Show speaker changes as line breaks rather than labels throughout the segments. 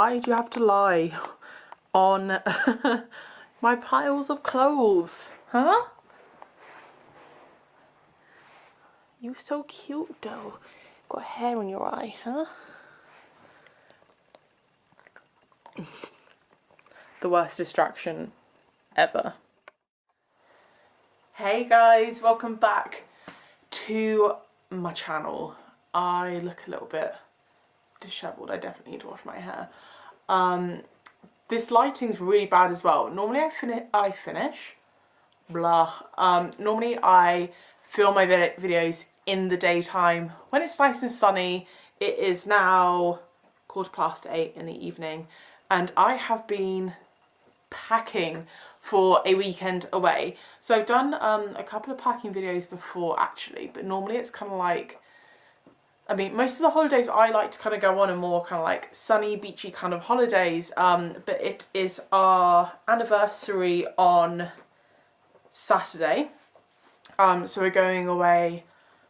why do you have to lie on my piles of clothes? Huh? You're so cute though. Got hair in your eye, huh? The worst distraction ever. Hey guys, welcome back to my channel. I look a little bit disheveled. I definitely need to wash my hair. This lighting's really bad as well. Normally I finish. Normally I film my videos in the daytime when it's nice and sunny. It is now 8:15 in the evening, and I have been packing for a weekend away. So I've done a couple of packing videos before actually, but normally it's kind of like, I mean, most of the holidays I like to kind of go on a more kind of like sunny, beachy kind of holidays, but it is our anniversary on Saturday. So we're going away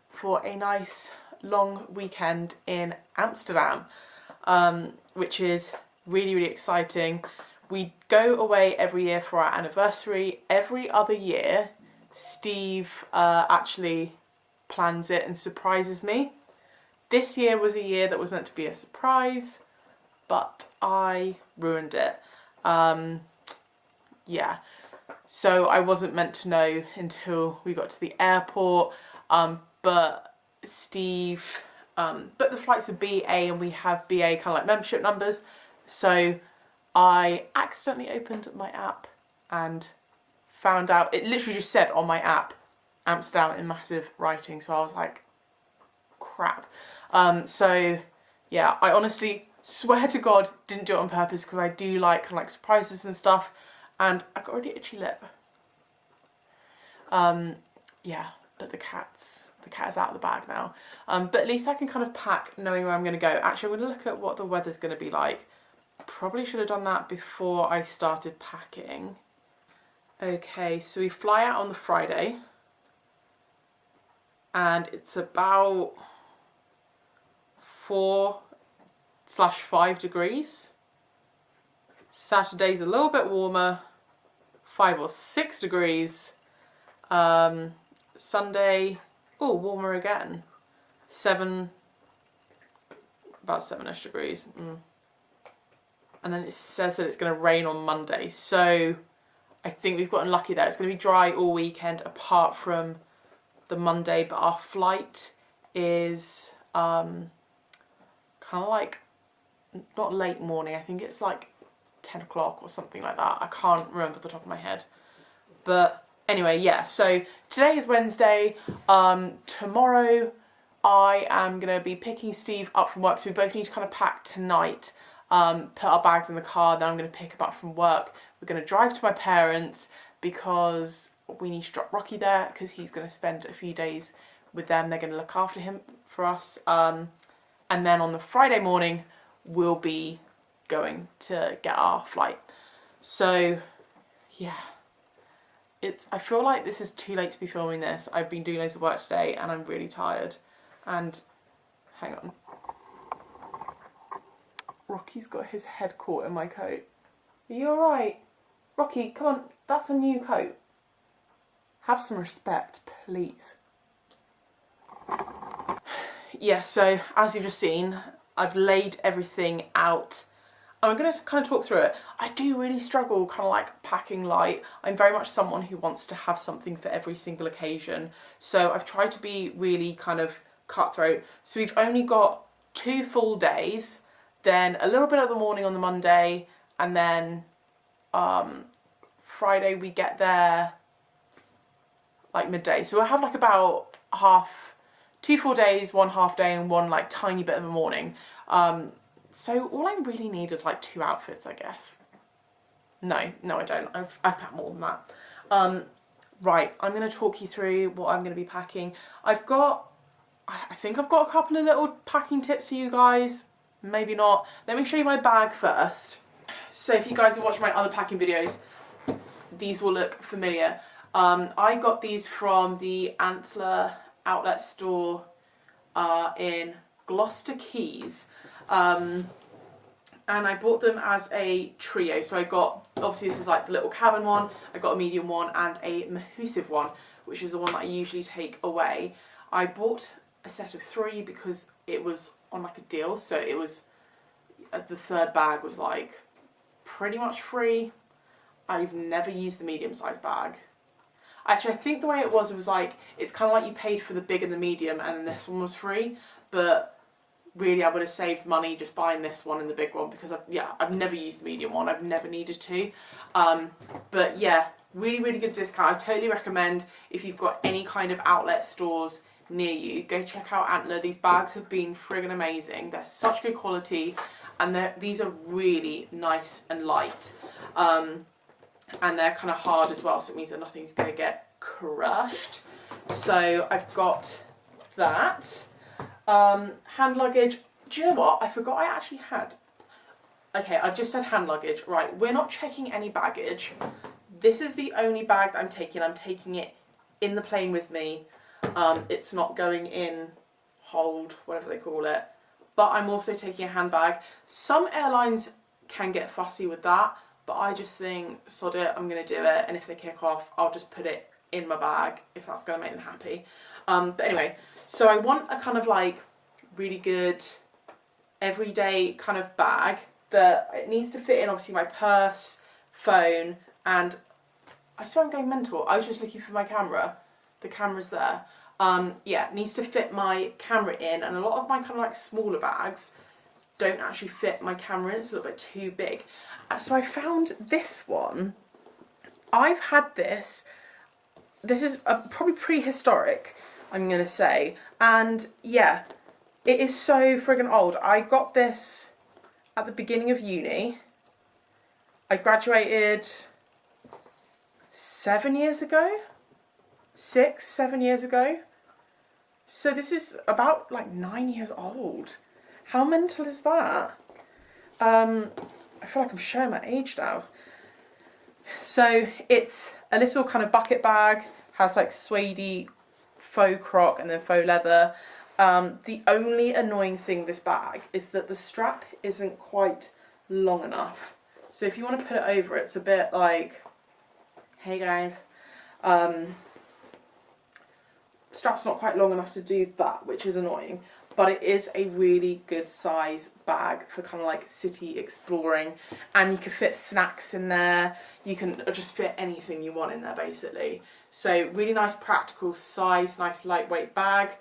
for a nice long weekend in Amsterdam, which is really, really exciting. We go away every year for our anniversary. Every other year, Steve actually plans it and surprises me. This year was a year that was meant to be a surprise, but I ruined it. Yeah, so I wasn't meant to know until we got to the airport, but Steve booked the flights with BA, and we have BA kind of like membership numbers, so I accidentally opened my app and found out, it literally just said on my app, Amsterdam in massive writing, so I was like, crap. So yeah, I honestly swear to God didn't do it on purpose, because I do like kind of like surprises and stuff, and I got a really itchy lip. Yeah, but the cat is out of the bag now. But at least I can kind of pack knowing where I'm going to go. Actually, I'm going to look at what the weather's going to be like. Probably should have done that before I started packing. Okay, so we fly out on the Friday, and it's about 4/5 degrees. Saturday's a little bit warmer, 5 or 6 degrees. Sunday, oh, warmer again, about 7ish degrees. And then it says that it's going to rain on Monday, so I think we've gotten lucky there. It's going to be dry all weekend apart from the Monday, but our flight is kind of like, not late morning, I think it's like 10 o'clock or something like that. I can't remember off the top of my head. But anyway, yeah, so today is Wednesday. Tomorrow I am going to be picking Steve up from work, so we both need to kind of pack tonight. Put our bags in the car, then I'm going to pick him up from work. We're going to drive to my parents because we need to drop Rocky there, because he's going to spend a few days with them. They're going to look after him for us. And then on the Friday morning, we'll be going to get our flight. So, yeah. I feel like this is too late to be filming this. I've been doing loads of work today and I'm really tired. And, hang on. Rocky's got his head caught in my coat. Are you alright? Rocky, come on, that's a new coat. Have some respect, please. Yeah, so as you've just seen, I've laid everything out. I'm going to kind of talk through it. I do really struggle kind of like packing light. I'm very much someone who wants to have something for every single occasion. So I've tried to be really kind of cutthroat. So we've only got 2 full days, then a little bit of the morning on the Monday, and then Friday we get there like midday. So we'll have like about 2 full days, 1 half day, and 1 like tiny bit of a morning. So all I really need is like 2 outfits, I guess. No, I don't. I've packed more than that. Right, I'm going to talk you through what I'm going to be packing. I think I've got a couple of little packing tips for you guys. Maybe not. Let me show you my bag first. So if you guys have watched my other packing videos, these will look familiar. I got these from the Antler outlet store in Gloucester Keys. and I bought them as a trio. So I got, obviously this is like the little cabin one, I got a medium one and a Mahusive one, which is the one that I usually take away. I bought a set of 3 because it was on like a deal, so it was, the third bag was like pretty much free. I've never used the medium sized bag. Actually, I think the way it was like, it's kind of like you paid for the big and the medium and then this one was free, but really I would have saved money just buying this one and the big one, because I've never used the medium one, I've never needed to. But yeah, really, really good discount. I totally recommend, if you've got any kind of outlet stores near you, go check out Antler. These bags have been friggin' amazing. They're such good quality, and these are really nice and light. And they're kind of hard as well, so it means that nothing's going to get crushed. So I've got that. Hand luggage. Do you know what? I forgot I actually had. Okay, I've just said hand luggage. Right, we're not checking any baggage. This is the only bag that I'm taking. I'm taking it in the plane with me. It's not going in hold, whatever they call it. But I'm also taking a handbag. Some airlines can get fussy with that, but I just think, sod it, I'm going to do it. And if they kick off, I'll just put it in my bag if that's going to make them happy. But anyway, so I want a kind of like really good everyday kind of bag that it needs to fit in, obviously, my purse, phone, and I swear I'm going mental. I was just looking for my camera. The camera's there. Yeah, it needs to fit my camera in, and a lot of my kind of like smaller bags don't actually fit my camera in. It's a little bit too big. So I found this one. I've had this. This is probably prehistoric, I'm going to say. And yeah, it is so friggin' old. I got this at the beginning of uni. I graduated 7 years ago? 6, 7 years ago. So this is about like 9 years old. How mental is that? I feel like I'm showing my age now. So it's a little kind of bucket bag, has like suede faux croc and then faux leather. The only annoying thing with this bag is that the strap isn't quite long enough. So if you want to put it over, it's a bit like, hey guys, strap's not quite long enough to do that, which is annoying. But it is a really good size bag for kind of like city exploring, and you can fit snacks in there. You can just fit anything you want in there basically. So really nice practical size, nice lightweight bag.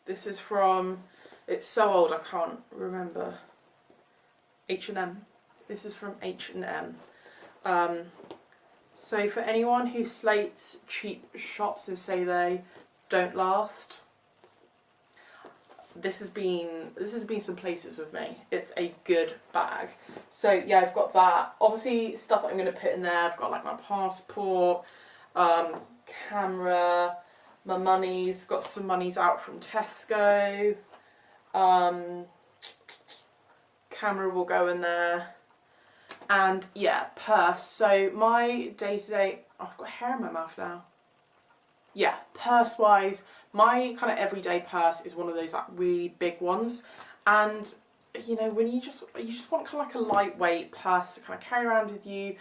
This is from, it's so old I can't remember. H&M. This is from H&M. So for anyone who slates cheap shops and say they don't last, this has been some places with me. It's a good bag. So yeah, I've got that. Obviously stuff that I'm going to put in there. I've got like my passport, camera, my monies. Got some monies out from Tesco. Camera will go in there. And yeah, purse. So my day-to-day, oh, I've got hair in my mouth now. Yeah, purse-wise, my kind of everyday purse is one of those like really big ones. And you know, when you just want kind of like a lightweight purse to kind of carry around with you.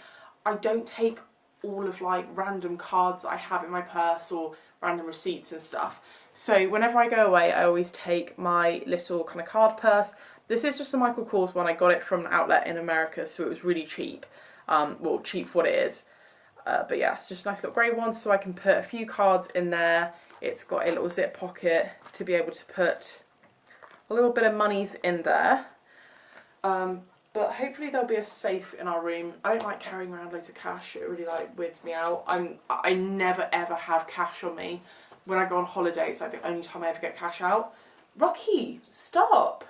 I don't take all of like random cards that I have in my purse or random receipts and stuff. So whenever I go away, I always take my little kind of card purse. This is just a Michael Kors one. I got it from an outlet in America, so it was really cheap. Well, cheap for what it is. But yeah, it's just a nice little grey one, so I can put a few cards in there. It's got a little zip pocket to be able to put a little bit of monies in there. But hopefully there'll be a safe in our room. I don't like carrying around loads of cash. It really like weirds me out. I never ever have cash on me. When I go on holiday, it's like the only time I ever get cash out. Rocky, stop.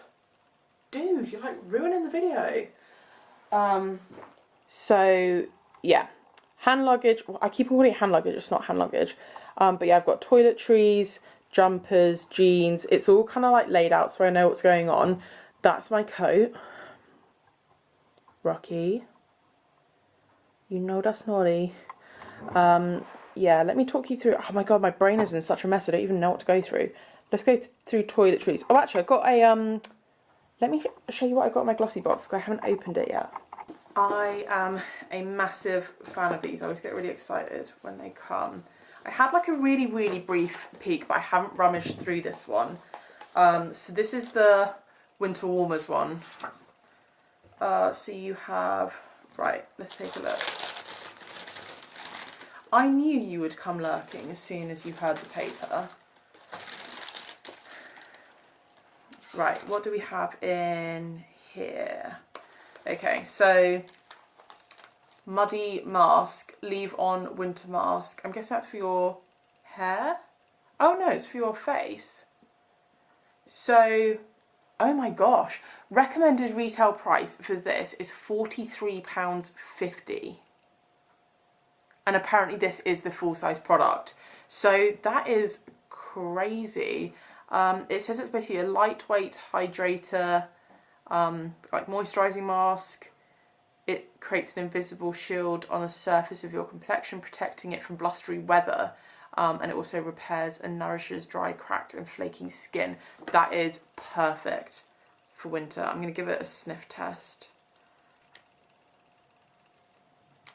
Dude, you're like ruining the video. So yeah, hand luggage. Well, I keep calling it hand luggage. It's not hand luggage. But yeah, I've got toiletries, jumpers, jeans. It's all kind of like laid out so I know what's going on. That's my coat. Rocky, you know that's naughty. Yeah, let me talk you through. Oh my god, my brain is in such a mess. I don't even know what to go through. Let's go through toiletries. Oh, actually, I've got a Let me show you what I got in my Glossybox because I haven't opened it yet. I am a massive fan of these. I always get really excited when they come. I had like a really, really brief peek, but I haven't rummaged through this one. So this is the Winter Warmers one. So you have, right, let's take a look. I knew you would come lurking as soon as you heard the paper. Right, what do we have in here? Okay, so muddy mask, leave on winter mask. I'm guessing that's for your hair? Oh no, it's for your face. So, oh my gosh, recommended retail price for this is £43.50. And apparently this is the full size product. So that is crazy. It says it's basically a lightweight hydrator, like moisturising mask. It creates an invisible shield on the surface of your complexion, protecting it from blustery weather. And it also repairs and nourishes dry, cracked and flaking skin. That is perfect for winter. I'm going to give it a sniff test.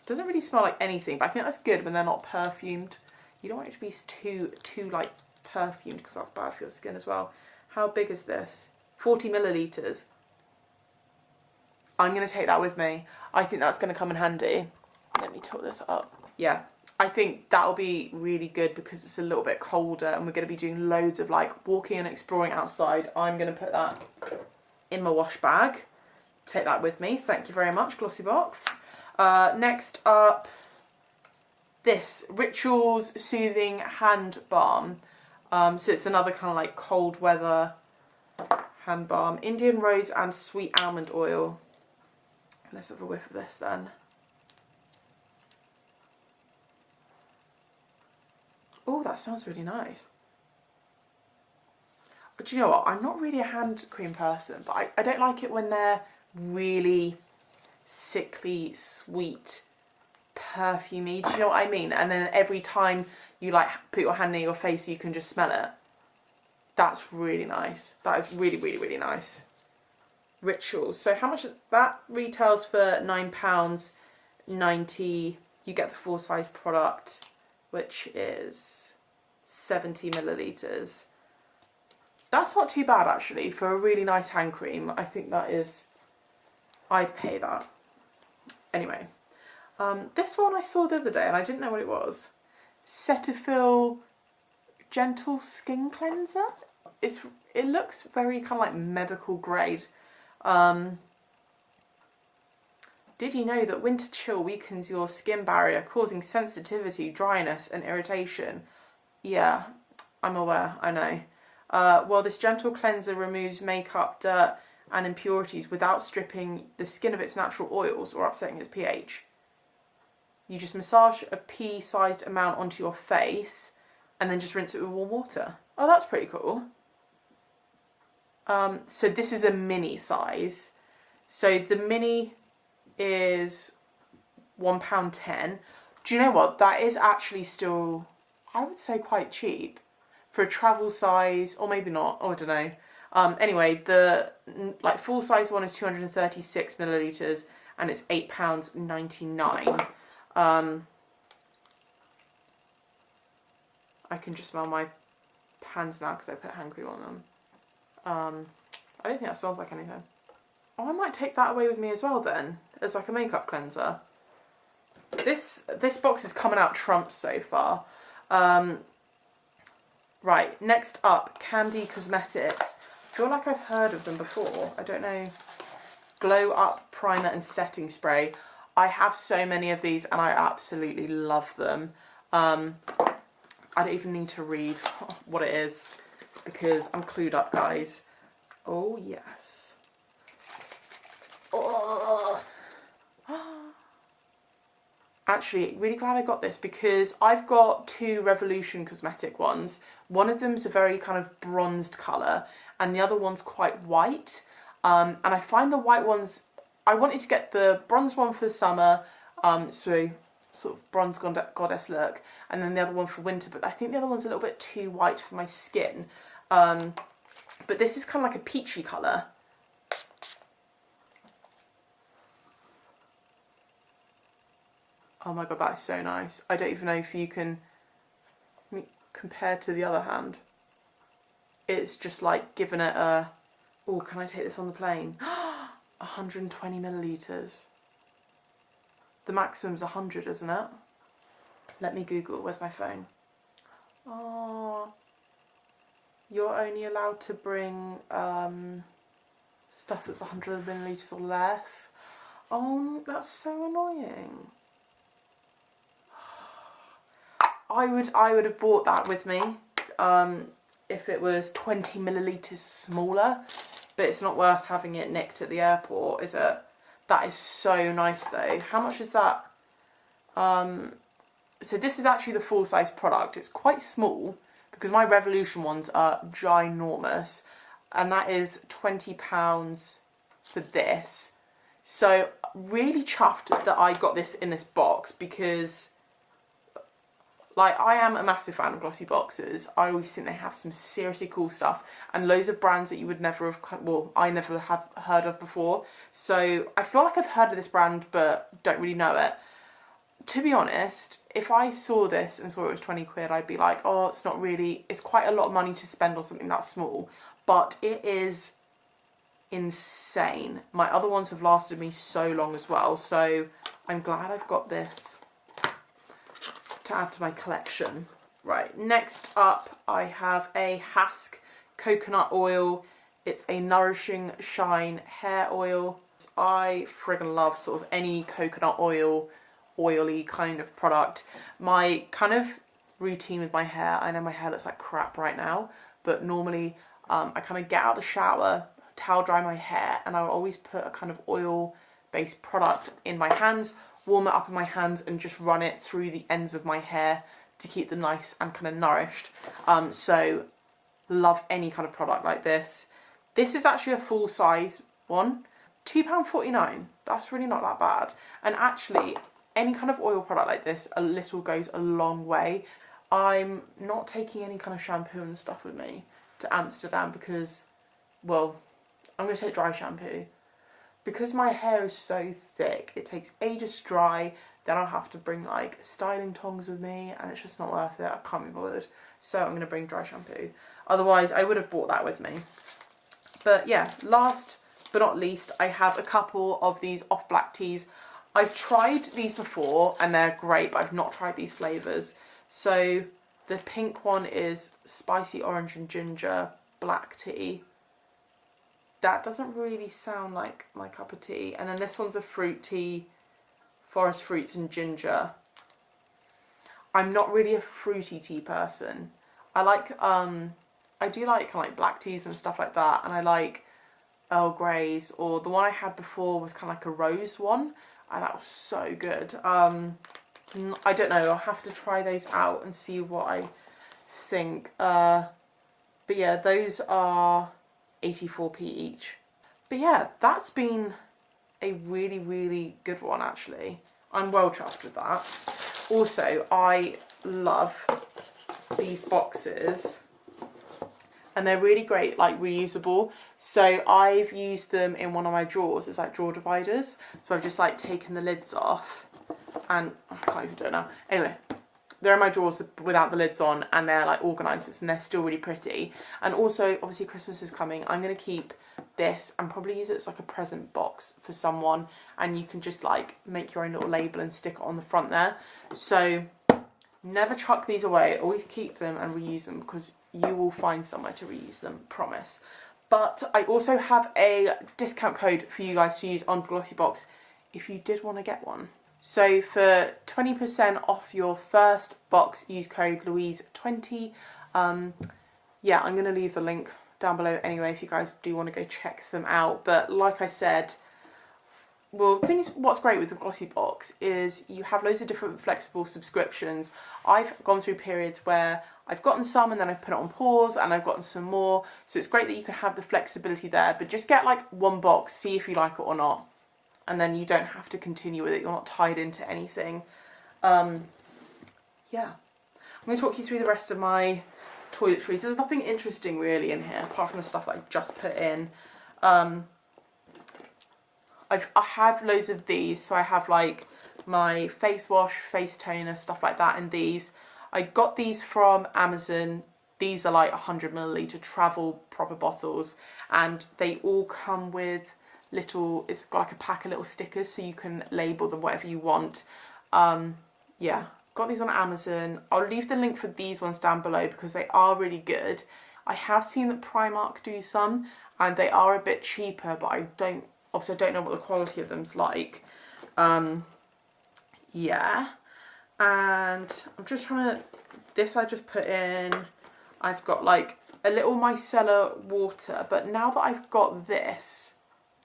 Doesn't really smell like anything, but I think that's good when they're not perfumed. You don't want it to be too like perfumed because that's bad for your skin as well. How big is this? 40 millilitres. I'm going to take that with me. I think that's going to come in handy. Let me tilt this up. Yeah, I think that'll be really good because it's a little bit colder and we're going to be doing loads of like walking and exploring outside. I'm going to put that in my wash bag. Take that with me. Thank you very much, Glossybox. Next up, this Rituals Soothing Hand Balm. So it's another kind of like cold weather hand balm. Indian rose and sweet almond oil. Let's have a whiff of this then. Oh, that smells really nice. But do you know what? I'm not really a hand cream person, but I don't like it when they're really sickly, sweet, perfumey. Do you know what I mean? And then every time you like put your hand near your face, you can just smell it. That's really nice. That is really, really, really nice. Rituals. So how much is that? Retails for £9.90. You get the full size product, which is 70 millilitres. That's not too bad actually for a really nice hand cream. I think that is, I'd pay that. Anyway, this one I saw the other day and I didn't know what it was. Cetaphil Gentle Skin Cleanser. It looks very kind of like medical grade. Did you know that winter chill weakens your skin barrier, causing sensitivity, dryness and irritation? Yeah, I'm aware, I know. Well, this gentle cleanser removes makeup, dirt and impurities without stripping the skin of its natural oils or upsetting its pH. You just massage a pea-sized amount onto your face and then just rinse it with warm water. Oh, that's pretty cool. So this is a mini size. So the mini is £1.10. Do you know what? That is actually still, I would say, quite cheap for a travel size, or maybe not. Oh, I don't know. Anyway, the like full size one is 236 millilitres and it's £8.99. I can just smell my hands now because I put hand cream on them. I don't think that smells like anything. Oh, I might take that away with me as well then, as like a makeup cleanser. This box is coming out trumps so far. Right, next up, Candy Cosmetics. I feel like I've heard of them before. I don't know. Glow Up Primer and Setting Spray. I have so many of these and I absolutely love them. I don't even need to read what it is because I'm clued up, guys. Oh, yes. Oh. Actually, really glad I got this because I've got two Revolution cosmetic ones. One of them's a very kind of bronzed colour and the other one's quite white. And I find the white ones, I wanted to get the bronze one for the summer, so sort of bronze goddess look, and then the other one for winter, but I think the other one's a little bit too white for my skin. But this is kind of like a peachy colour. Oh my god, that is so nice. I don't even know if you can compare to the other hand. It's just like giving it a, oh, can I take this on the plane? 120 millilitres. The maximum's 100, isn't it? Let me Google. Where's my phone? Oh, you're only allowed to bring stuff that's 100 millilitres or less. Oh, that's so annoying. I would have bought that with me if it was 20 millilitres smaller, but it's not worth having it nicked at the airport, is it? That is so nice though. How much is that? So this is actually the full size product. It's quite small because my Revolution ones are ginormous, and that is £20 for this. So really chuffed that I got this in this box, because like, I am a massive fan of Glossyboxes. I always think they have some seriously cool stuff and loads of brands that you would never have, well, I never have heard of before. So I feel like I've heard of this brand but don't really know it. To be honest, if I saw this and saw it was 20 quid, I'd be like, oh, it's not really, it's quite a lot of money to spend on something that small. But it is insane. My other ones have lasted me so long as well. So I'm glad I've got this to add to my collection. Right, next up I have a Hask coconut oil. It's a nourishing shine hair oil. I friggin' love sort of any coconut oil, oily kind of product. My kind of routine with my hair, I know my hair looks like crap right now, but normally I kind of get out of the shower, towel dry my hair, and I'll always put a kind of oil based product in my hands, warm it up in my hands, and just run it through the ends of my hair to keep them nice and kind of nourished. So love any kind of product like this. This is actually a full size one, £2.49. That's really not that bad. And actually, any kind of oil product like this, a little goes a long way. I'm not taking any kind of shampoo and stuff with me to Amsterdam because, well, I'm going to take dry shampoo. Because my hair is so thick, it takes ages to dry, then I'll have to bring like styling tongs with me, and it's just not worth it. I can't be bothered. So I'm going to bring dry shampoo. Otherwise, I would have bought that with me. But yeah, last but not least, I have a couple of these off black teas. I've tried these before and they're great, but I've not tried these flavours. So the pink one is spicy orange and ginger black tea. That doesn't really sound like my cup of tea. And then this one's a fruit tea, forest fruits and ginger. I'm not really a fruity tea person. I like, I do like kind of like black teas and stuff like that. And I like Earl Greys, or the one I had before was kind of like a rose one. And that was so good. I don't know, I'll have to try those out and see what I think. But yeah, those are 84p each. But yeah, that's been a really, really good one actually. I'm well chuffed with that. Also, I love these boxes, and they're really great, like reusable. So I've used them in one of my drawers. It's like drawer dividers. So I've just like taken the lids off, and I can't even do it now. Anyway, they're in my drawers without the lids on, and they're like organisers, and they're still really pretty. And also, obviously Christmas is coming. I'm going to keep this and probably use it as like a present box for someone, and you can just like make your own little label and stick it on the front there. So never chuck these away. Always keep them and reuse them, because you will find somewhere to reuse them, promise. But I also have a discount code for you guys to use on Glossybox if you did want to get one. So for 20% off your first box, use code Louise20. Yeah, I'm going to leave the link down below anyway if you guys do want to go check them out. But like I said, well, the thing is, what's great with the Glossybox is you have loads of different flexible subscriptions. I've gone through periods where I've gotten some and then I've put it on pause, and I've gotten some more. So it's great that you can have the flexibility there, but just get like one box, see if you like it or not. And then you don't have to continue with it. You're not tied into anything. Yeah. I'm going to talk you through the rest of my toiletries. There's nothing interesting really in here, apart from the stuff that I just put in. I have loads of these. So I have like my face wash, face toner, stuff like that in these. I got these from Amazon. These are like 100ml travel proper bottles, and they all come with little, it's got like a pack of little stickers so you can label them whatever you want. Yeah, got these on Amazon. I'll leave the link for these ones down below because they are really good. I have seen that Primark do some and they are a bit cheaper, but I don't know what the quality of them's like. Yeah, and I'm just trying to, this I just put in, I've got like a little micellar water, but now that I've got this,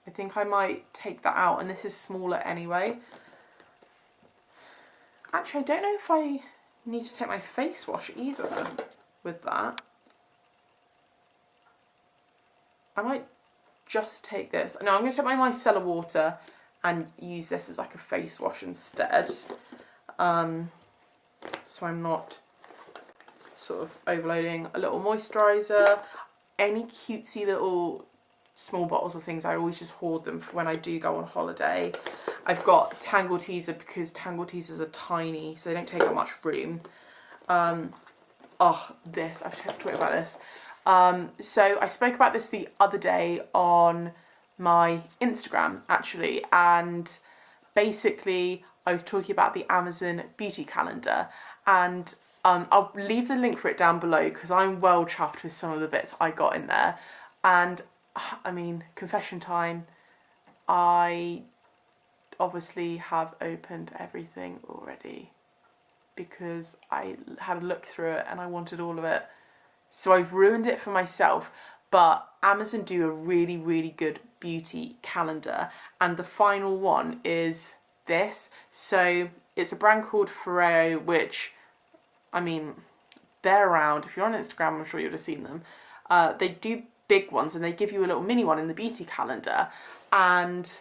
I think I might take that out, and this is smaller anyway. Actually, I don't know if I need to take my face wash either with that. I might just take this. No, I'm going to take my micellar water and use this as like a face wash instead. So I'm not sort of overloading. A little moisturiser. Any cutesy little small bottles of things, I always just hoard them for when I do go on holiday. I've got Tangle Teezer because Tangle Teezers are tiny, so they don't take up much room. Oh, this, I've talked about this. So I spoke about this the other day on my Instagram actually, and basically I was talking about the Amazon beauty calendar, and I'll leave the link for it down below because I'm well chuffed with some of the bits I got in there. And I mean, confession time, I obviously have opened everything already because I had a look through it and I wanted all of it. So I've ruined it for myself, but Amazon do a really, really good beauty calendar, and the final one is this. So it's a brand called Footwear, which, I mean, they're around. If you're on Instagram, I'm sure you would have seen them. They do big ones, and they give you a little mini one in the beauty calendar, and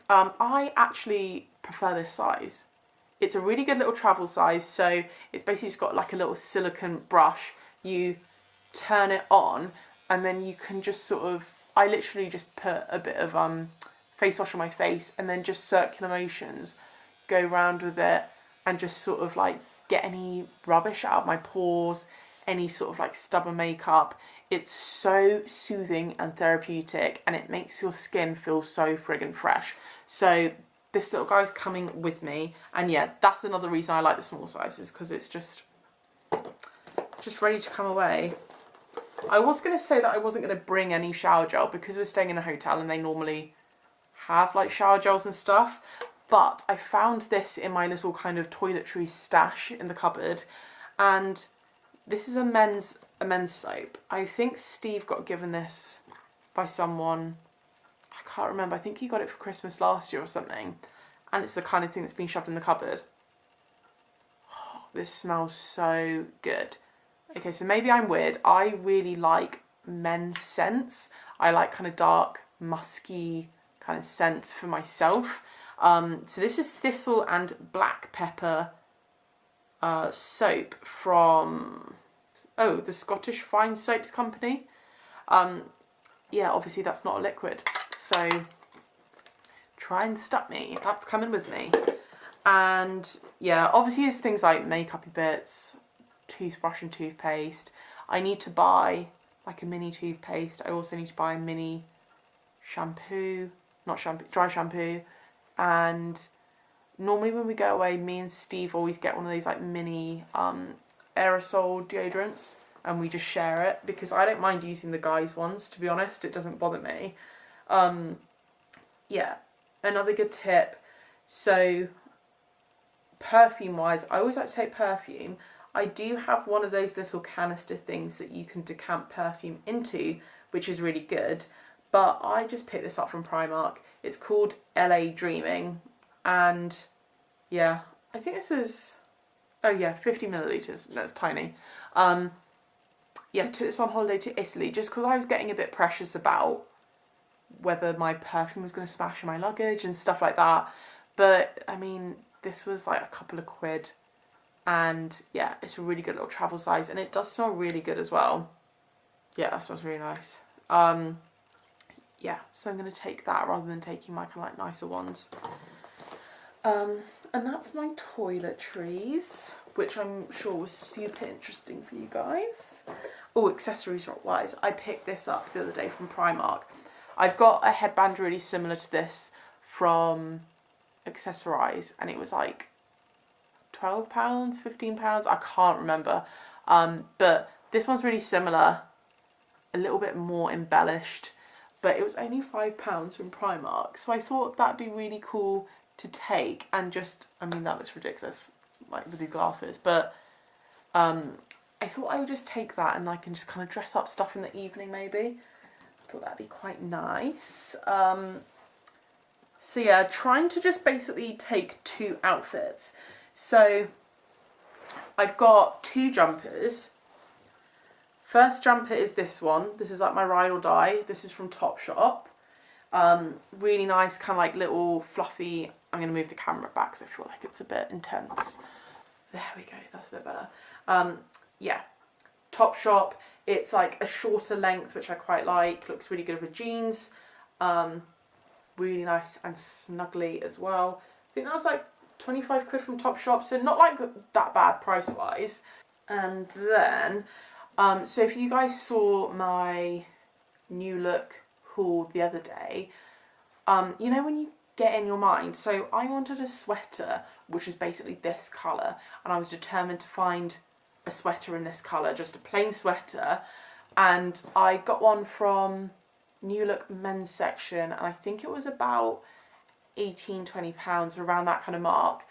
I actually prefer this size. It's a really good little travel size, so it's basically just got like a little silicone brush. You turn it on and then you can just sort of, I literally just put a bit of face wash on my face and then just circular motions go round with it and just sort of like get any rubbish out of my pores, any sort of like stubborn makeup. It's so soothing and therapeutic, and it makes your skin feel so friggin' fresh. So this little guy's coming with me, and yeah, that's another reason I like the small sizes, because it's just ready to come away. I was going to say that I wasn't going to bring any shower gel because we're staying in a hotel and they normally have like shower gels and stuff, but I found this in my little kind of toiletries stash in the cupboard, and this is a men's soap. I think Steve got given this by someone, I can't remember, I think he got it for Christmas last year or something, and it's the kind of thing that's been shoved in the cupboard. Oh, this smells so good. Okay, so maybe I'm weird. I really like men's scents. I like kind of dark, musky kind of scents for myself. So this is thistle and black pepper soap from, the Scottish Fine Soaps Company. Yeah, obviously that's not a liquid, so try and stop me. That's coming with me. And yeah, obviously there's things like makeup-y bits, toothbrush and toothpaste. I need to buy like a mini toothpaste. I also need to buy a mini shampoo, dry shampoo. And normally when we go away, me and Steve always get one of these like mini aerosol deodorants, and we just share it because I don't mind using the guys' ones, to be honest. It doesn't bother me. Yeah, another good tip. So perfume wise, I always like to take perfume. I do have one of those little canister things that you can decant perfume into, which is really good, but I just picked this up from Primark. It's called LA Dreaming, and yeah, I think this is, 50ml. That's tiny. Yeah, took this on holiday to Italy just because I was getting a bit precious about whether my perfume was going to smash in my luggage and stuff like that. But I mean, this was like a couple of quid, and yeah, it's a really good little travel size, and it does smell really good as well. Yeah, that smells really nice. Yeah, so I'm going to take that rather than taking my kind of like nicer ones. And that's my toiletries, which I'm sure was super interesting for you guys. Oh, accessories wise, I picked this up the other day from Primark. I've got a headband really similar to this from Accessorize, and it was like £12, £15, I can't remember. But this one's really similar, a little bit more embellished, but it was only £5 from Primark. So I thought that'd be really cool to take, and just, I mean, that looks ridiculous, like with the glasses, but I thought I would just take that and I can just kind of dress up stuff in the evening maybe. I thought that'd be quite nice. So yeah, trying to just basically take 2 outfits. So I've got 2 jumpers. First jumper is this one. This is like my ride or die. This is from Topshop. Really nice, kind of like little fluffy. I'm going to move the camera back because I feel like it's a bit intense. There we go, that's a bit better. Yeah, Topshop. It's like a shorter length, which I quite like. Looks really good with jeans. Really nice and snuggly as well. I think that was like 25 quid from Topshop, so not like that bad price wise. And then, so if you guys saw my new look haul the other day, you know when you get in your mind, so I wanted a sweater which is basically this colour, and I was determined to find a sweater in this colour, just a plain sweater, and I got one from New Look men's section, and I think it was about £18-20, around that kind of mark,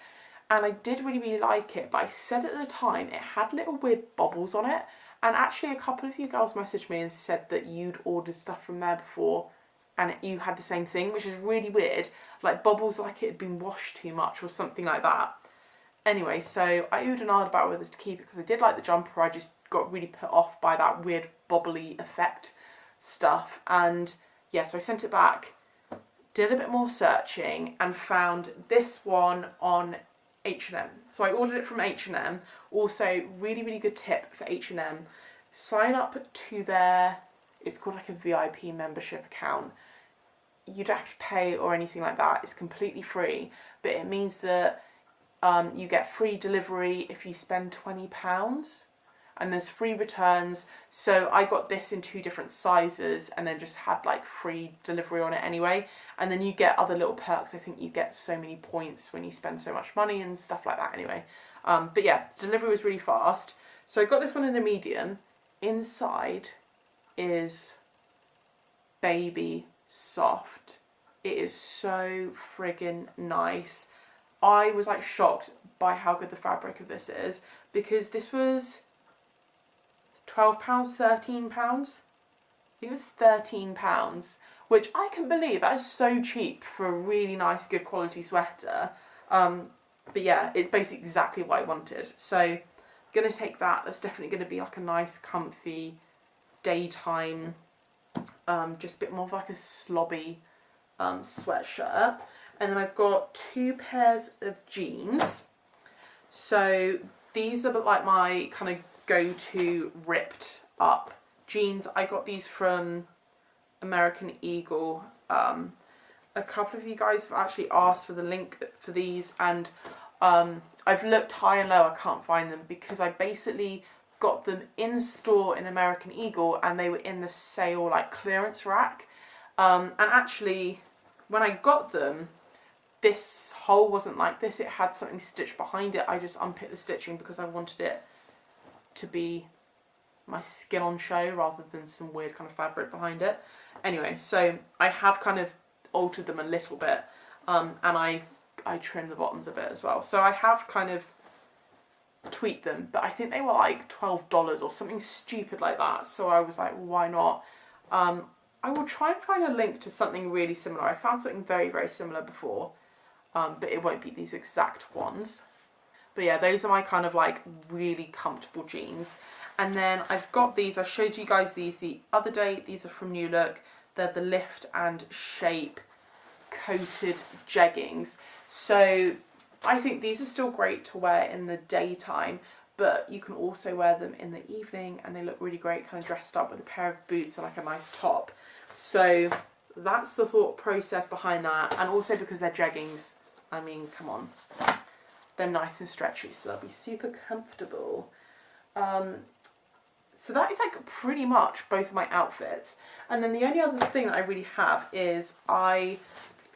and I did really like it, but I said at the time it had little weird bobbles on it, and actually a couple of you girls messaged me and said that you'd ordered stuff from there before and you had the same thing, which is really weird, like bubbles like it had been washed too much or something like that. Anyway, so I oohed and ahed about whether to keep it because I did like the jumper, I just got really put off by that weird bobbly effect stuff, and yeah, so I sent it back, did a bit more searching and found this one on H&M. So I ordered it from H&M. Also, really good tip for H&M, sign up to their, it's called like a VIP membership account. You don't have to pay or anything like that, it's completely free, but it means that you get free delivery if you spend £20, and there's free returns. So I got this in 2 different sizes and then just had like free delivery on it anyway, and then you get other little perks. I think you get so many points when you spend so much money and stuff like that anyway. But yeah, delivery was really fast. So I got this one in a medium. Inside is baby soft. It is so friggin' nice. I was like shocked by how good the fabric of this is, because this was £12, £13. I think it was £13, which I can believe. That is so cheap for a really nice, good quality sweater. But yeah, it's basically exactly what I wanted. So I'm gonna take that. That's definitely gonna be like a nice, comfy daytime, just a bit more of like a slobby sweatshirt. And then I've got 2 pairs of jeans. So these are like my kind of go-to ripped up jeans. I got these from American Eagle. A couple of you guys have actually asked for the link for these, and I've looked high and low, I can't find them, because I basically got them in store in American Eagle and they were in the sale like clearance rack. And actually when I got them, this hole wasn't like this, it had something stitched behind it. I just unpicked the stitching because I wanted it to be my skin on show rather than some weird kind of fabric behind it. Anyway, so I have kind of altered them a little bit, and I trimmed the bottoms a bit as well. So I have kind of tweaked them, but I think they were like $12 or something stupid like that. So I was like, why not? I will try and find a link to something really similar. I found something very similar before, but it won't be these exact ones. But yeah, those are my kind of like really comfortable jeans. And then I've got these, I showed you guys these the other day. These are from New Look. They're the Lift and Shape coated jeggings. So I think these are still great to wear in the daytime, but you can also wear them in the evening and they look really great kind of dressed up with a pair of boots and like a nice top. So that's the thought process behind that, and also because they're jeggings, I mean, come on. They're nice and stretchy, so they'll be super comfortable. So that is like pretty much both of my outfits. And then the only other thing that I really have is I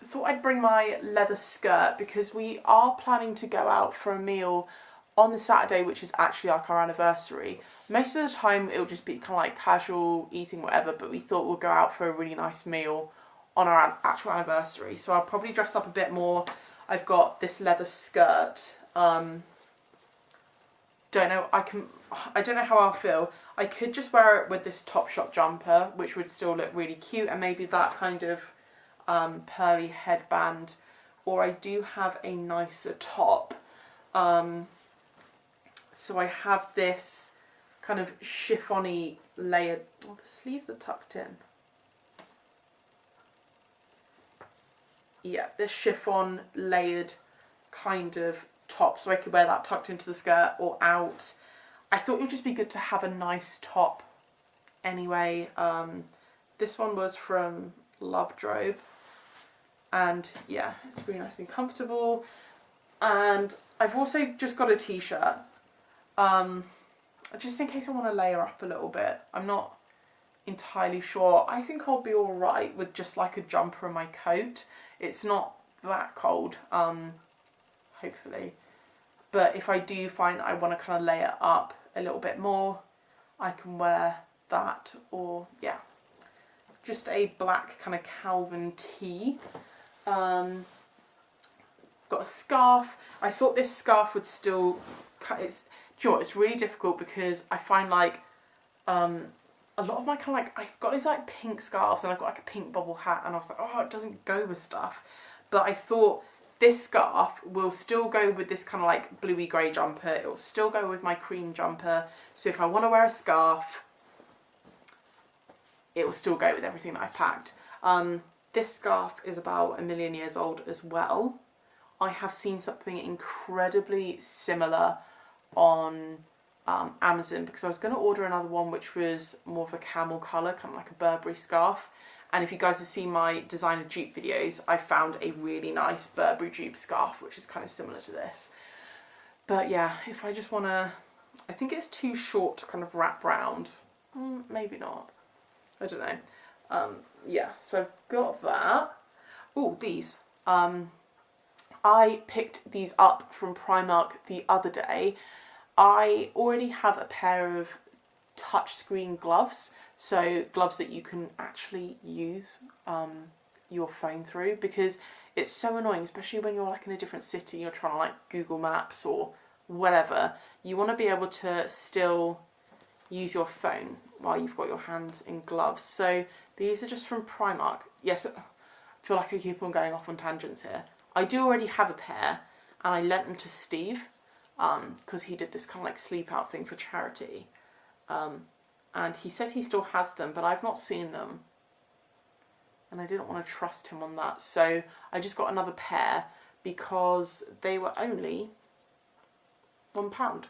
thought I'd bring my leather skirt because we are planning to go out for a meal on the Saturday, which is actually like our anniversary. Most of the time it'll just be kind of like casual eating, whatever, but we thought we'll go out for a really nice meal on our actual anniversary. So I'll probably dress up a bit more. I've got this leather skirt. Don't know, I don't know how I'll feel. I could just wear it with this Topshop jumper, which would still look really cute, and maybe that kind of pearly headband, or I do have a nicer top. So I have this kind of chiffon-y layered, oh, the sleeves are tucked in. Yeah, this chiffon layered kind of top, so I could wear that tucked into the skirt or out. I thought it would just be good to have a nice top anyway. This one was from Lovedrobe, and yeah, it's really nice and comfortable. And I've also just got a t-shirt, just in case I want to layer up a little bit. I'm not entirely sure. I think I'll be all right with just like a jumper and my coat. It's not that cold, hopefully. But if I do find that I want to kind of layer up a little bit more, I can wear that, or yeah, just a black kind of Calvin tee. Got a scarf. I thought this scarf would still, do you know what, it's really difficult because I find like a lot of my kind of like, I've got these like pink scarves and I've got like a pink bobble hat, and I was like, oh, it doesn't go with stuff. But I thought this scarf will still go with this kind of like bluey grey jumper. It will still go with my cream jumper. So if I want to wear a scarf, it will still go with everything that I've packed. This scarf is about 1,000,000 years old as well. I have seen something incredibly similar on Amazon, because I was going to order another one which was more of a camel colour, kind of like a Burberry scarf. And if you guys have seen my designer dupe videos, I found a really nice Burberry dupe scarf which is kind of similar to this. But yeah, if I just want to, I think it's too short to kind of wrap round. Maybe not. I don't know. Yeah, so I've got that. Oh, these. I picked these up from Primark the other day. I already have a pair of touchscreen gloves, so gloves that you can actually use your phone through, because it's so annoying, especially when you're like in a different city, you're trying to like Google Maps or whatever. You want to be able to still use your phone while you've got your hands in gloves. So these are just from Primark. Yes, I feel like I keep on going off on tangents here. I do already have a pair, and I lent them to Steve because he did this kind of like sleep out thing for charity. And he says he still has them, but I've not seen them. And I didn't want to trust him on that. So I just got another pair because they were only £1.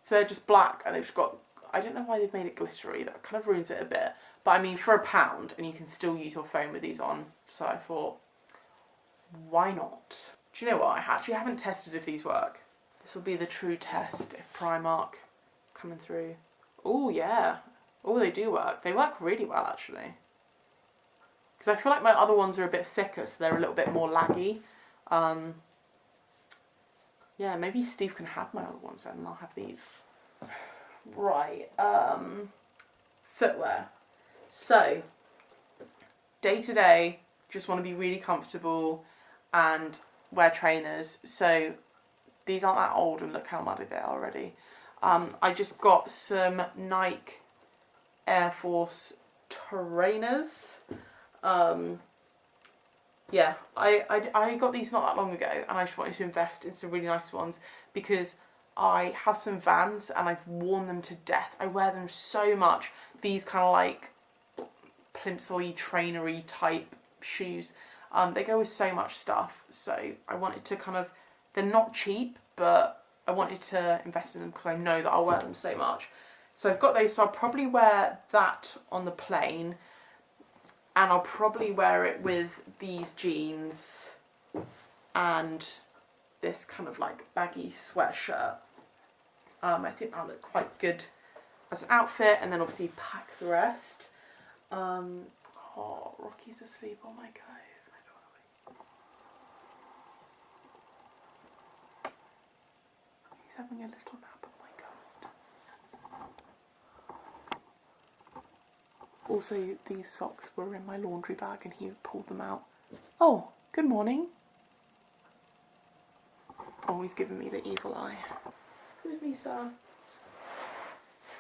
So they're just black, and they've just got, I don't know why they've made it glittery. That kind of ruins it a bit. But I mean, for £1, and you can still use your phone with these on. So I thought, why not? Do you know what? I actually haven't tested if these work. This will be the true test if Primark coming through. Oh yeah. Oh, they do work. They work really well actually. Because I feel like my other ones are a bit thicker, so they're a little bit more laggy. Yeah, maybe Steve can have my other ones then, and I'll have these. Right. Footwear. So, day to day, just want to be really comfortable and wear trainers. So these aren't that old, and look how muddy they are already. I just got some Nike Air Force trainers. Yeah, I got these not that long ago, and I just wanted to invest in some really nice ones because I have some Vans and I've worn them to death. I wear them so much. These kind of like plimsoll-y, trainery type shoes. They go with so much stuff, so I wanted to kind of, they're not cheap, but I wanted to invest in them because I know that I'll wear them so much. So I've got those, so I'll probably wear that on the plane, and I'll probably wear it with these jeans and this kind of like baggy sweatshirt. I think that'll look quite good as an outfit, and then obviously pack the rest. Oh, Rocky's asleep on my cove. He's having a little nap on my cove. Also, these socks were in my laundry bag and he pulled them out. Oh, good morning. Oh, he's giving me the evil eye. Excuse me, sir.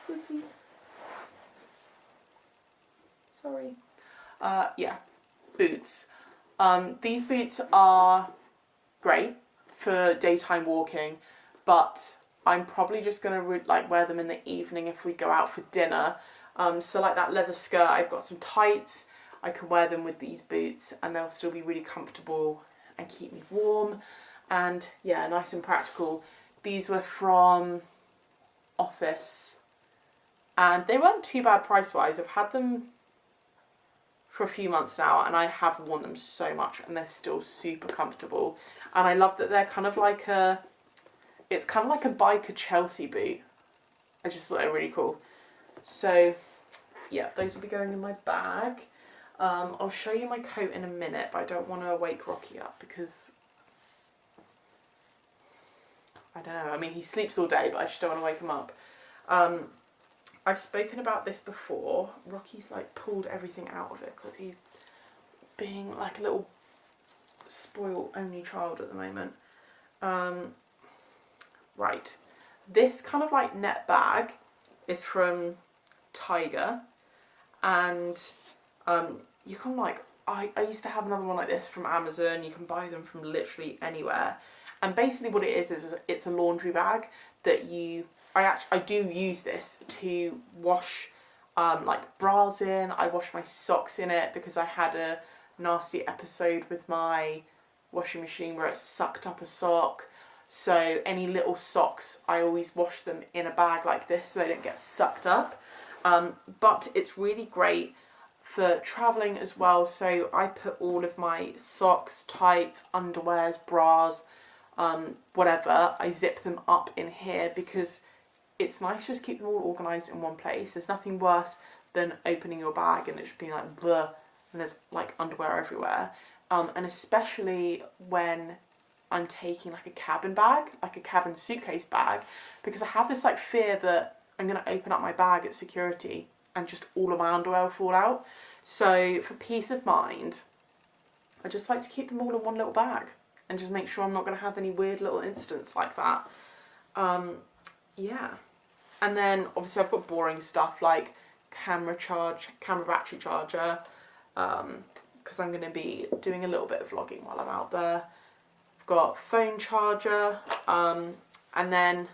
Excuse me. Sorry. Yeah, boots. These boots are great for daytime walking, but I'm probably just gonna like wear them in the evening if we go out for dinner. So like that leather skirt, I've got some tights. I can wear them with these boots and they'll still be really comfortable and keep me warm. And yeah, nice and practical. These were from Office and they weren't too bad price-wise. I've had them for a few months now and I have worn them so much and they're still super comfortable. And I love that they're kind of like it's kind of like a biker Chelsea boot. I just thought they were really cool. So yeah, those will be going in my bag. I'll show you my coat in a minute, but I don't want to wake Rocky up because I don't know. I mean, he sleeps all day, but I just don't want to wake him up. I've spoken about this before. Rocky's like pulled everything out of it because he's being like a little spoiled only child at the moment. Right, this kind of like net bag is from Tiger, and you can like I used to have another one like this from Amazon. You can buy them from literally anywhere, and basically what it is it's a laundry bag that I do use this to wash like bras in. I wash my socks in it because I had a nasty episode with my washing machine where it sucked up a sock. So any little socks, I always wash them in a bag like this so they don't get sucked up. But it's really great for traveling as well. So I put all of my socks, tights, underwears, bras, whatever, I zip them up in here because it's nice to just keep them all organised in one place. There's nothing worse than opening your bag and it just being like bleh, and there's like underwear everywhere. And especially when I'm taking like a cabin bag, like a cabin suitcase bag, because I have this like fear that I'm going to open up my bag at security and just all of my underwear will fall out. So for peace of mind, I just like to keep them all in one little bag and just make sure I'm not going to have any weird little incidents like that. Yeah. And then obviously I've got boring stuff like camera battery charger, because I'm going to be doing a little bit of vlogging while I'm out there. I've got phone charger, and then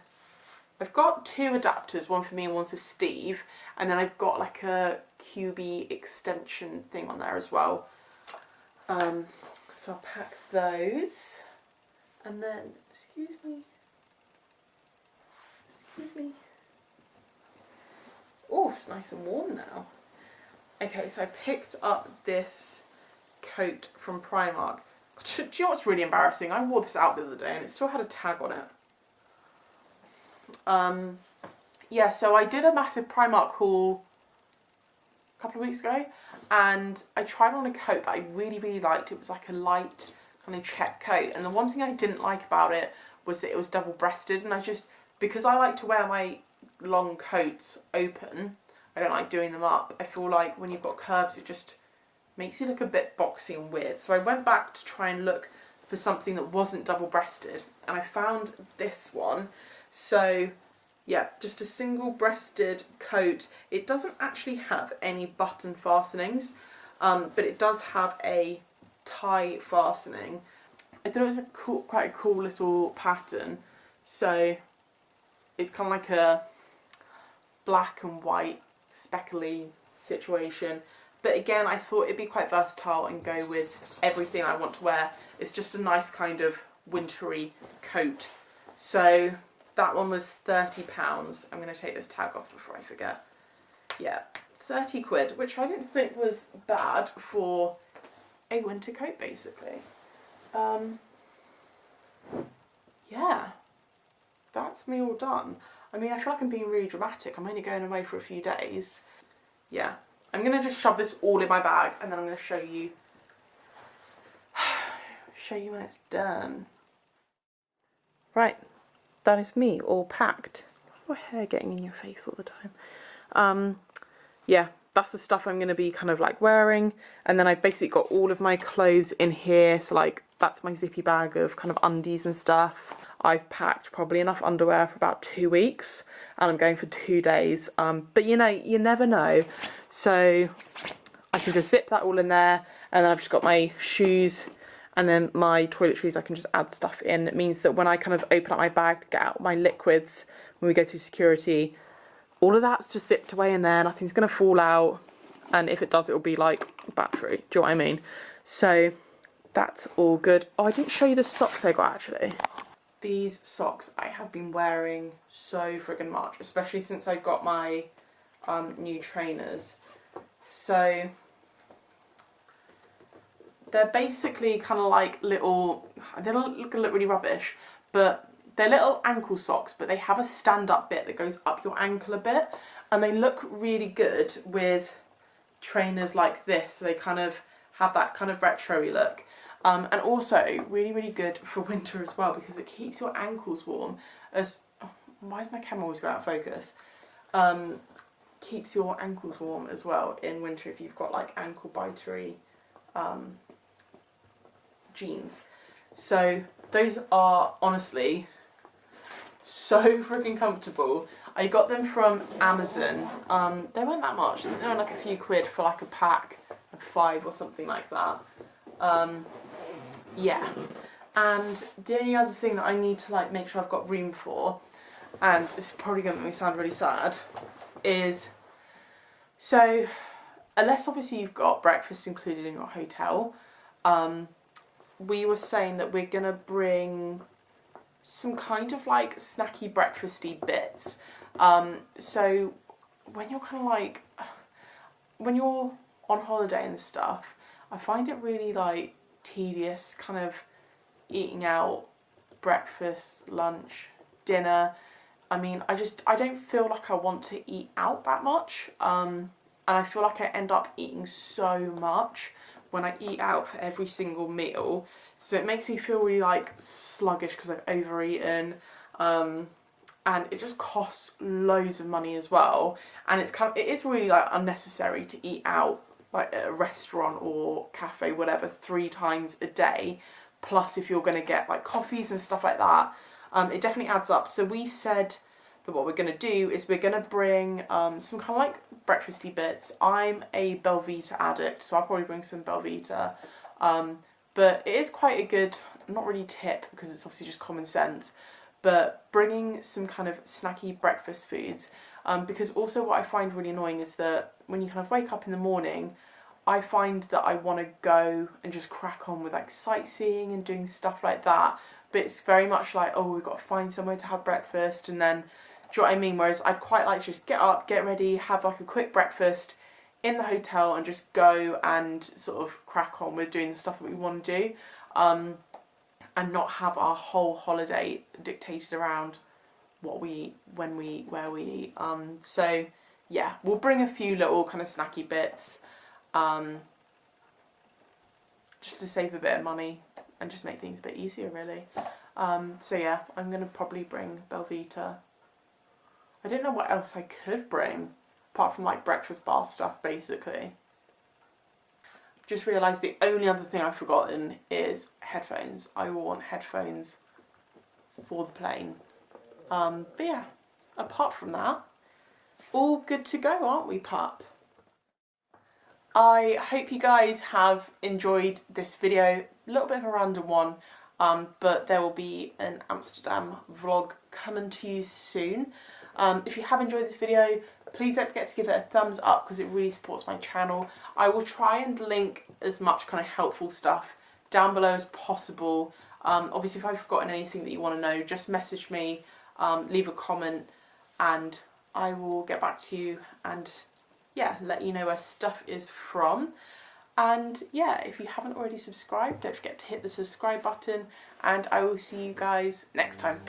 I've got two adapters, one for me and one for Steve, and then I've got like a QB extension thing on there as well. So I'll pack those, and then, excuse me. Oh, it's nice and warm now. Okay, so I picked up this coat from Primark. Do you know what's really embarrassing? I wore this out the other day and it still had a tag on it. Yeah, so I did a massive Primark haul a couple of weeks ago and I tried on a coat that I really, really liked. It was like a light kind of check coat, and the one thing I didn't like about it was that it was double-breasted, and because I like to wear my long coats open, I don't like doing them up. I feel like when you've got curves it just makes you look a bit boxy and weird. So I went back to try and look for something that wasn't double-breasted and I found this one. So yeah, just a single-breasted coat. It doesn't actually have any button fastenings, but it does have a tie fastening. I thought it was quite a cool little pattern. So it's kind of like a black and white speckly situation, but again I thought it'd be quite versatile and go with everything I want to wear. It's just a nice kind of wintry coat. So that one was £30. I'm going to take this tag off before I forget. Yeah, 30 quid, which I didn't think was bad for a winter coat basically. yeah, that's me all done. I mean, I feel like I'm being really dramatic. I'm only going away for a few days. Yeah, I'm going to just shove this all in my bag and then I'm going to show you when it's done. Right, that is me all packed. Your hair getting in your face all the time. Yeah, that's the stuff I'm going to be kind of like wearing, and then I've basically got all of my clothes in here, so like that's my zippy bag of kind of undies and stuff. I've packed probably enough underwear for about 2 weeks, and I'm going for 2 days, but you know, you never know, so I can just zip that all in there, and then I've just got my shoes and then my toiletries. I can just add stuff in. It means that when I kind of open up my bag to get out my liquids when we go through security, all of that's just zipped away in there, nothing's going to fall out, and if it does, it'll be like battery, do you know what I mean? So that's all good. Oh, I didn't show you the socks I got actually. These socks I have been wearing so friggin' much, especially since I got my new trainers. So they're basically kind of like little, they look really rubbish, but they're little ankle socks, but they have a stand-up bit that goes up your ankle a bit, and they look really good with trainers like this. So they kind of have that kind of retro-y look, and also really good for winter as well, because it keeps your ankles warm. As why is my camera always going out of focus? Keeps your ankles warm as well in winter if you've got like ankle bitery jeans. So those are honestly so freaking comfortable. I got them from Amazon. They weren't that much. I think they were like a few quid for like a pack of 5 or something like that. Yeah. And the only other thing that I need to like make sure I've got room for, and it's probably going to make me sound really sad, is so unless obviously you've got breakfast included in your hotel, we were saying that we're going to bring some kind of like snacky breakfasty bits. So when you're kind of like, when you're on holiday and stuff, I find it really like tedious kind of eating out breakfast, lunch, dinner. I mean, I don't feel like I want to eat out that much. And I feel like I end up eating so much when I eat out for every single meal. So it makes me feel really like sluggish because I've overeaten, and it just costs loads of money as well. And it is really like unnecessary to eat out like at a restaurant or cafe, whatever, 3 times a day. Plus, if you're going to get like coffees and stuff like that, it definitely adds up. So we said that what we're going to do is we're going to bring some kind of like breakfasty bits. I'm a Belvita addict, so I'll probably bring some Belvita. But it is quite a good, not really tip because it's obviously just common sense, but bringing some kind of snacky breakfast foods. Because also what I find really annoying is that when you kind of wake up in the morning, I find that I want to go and just crack on with like sightseeing and doing stuff like that. But it's very much like, oh, we've got to find somewhere to have breakfast, and then, do you know what I mean? Whereas I'd quite like to just get up, get ready, have like a quick breakfast in the hotel and just go and sort of crack on with doing the stuff that we want to do, and not have our whole holiday dictated around what we eat, when we eat, where we eat. So yeah, we'll bring a few little kind of snacky bits, just to save a bit of money and just make things a bit easier really. So yeah, I'm going to probably bring Belvita. I don't know what else I could bring apart from like breakfast bar stuff basically. Just realised the only other thing I've forgotten is headphones. I will want headphones for the plane. But yeah, apart from that, all good to go, aren't we, pup? I hope you guys have enjoyed this video. A little bit of a random one, but there will be an Amsterdam vlog coming to you soon. If you have enjoyed this video, please don't forget to give it a thumbs up because it really supports my channel. I will try and link as much kind of helpful stuff down below as possible. Obviously, if I've forgotten anything that you want to know, just message me, leave a comment, and I will get back to you and yeah, let you know where stuff is from. And yeah, if you haven't already subscribed, don't forget to hit the subscribe button, and I will see you guys next time.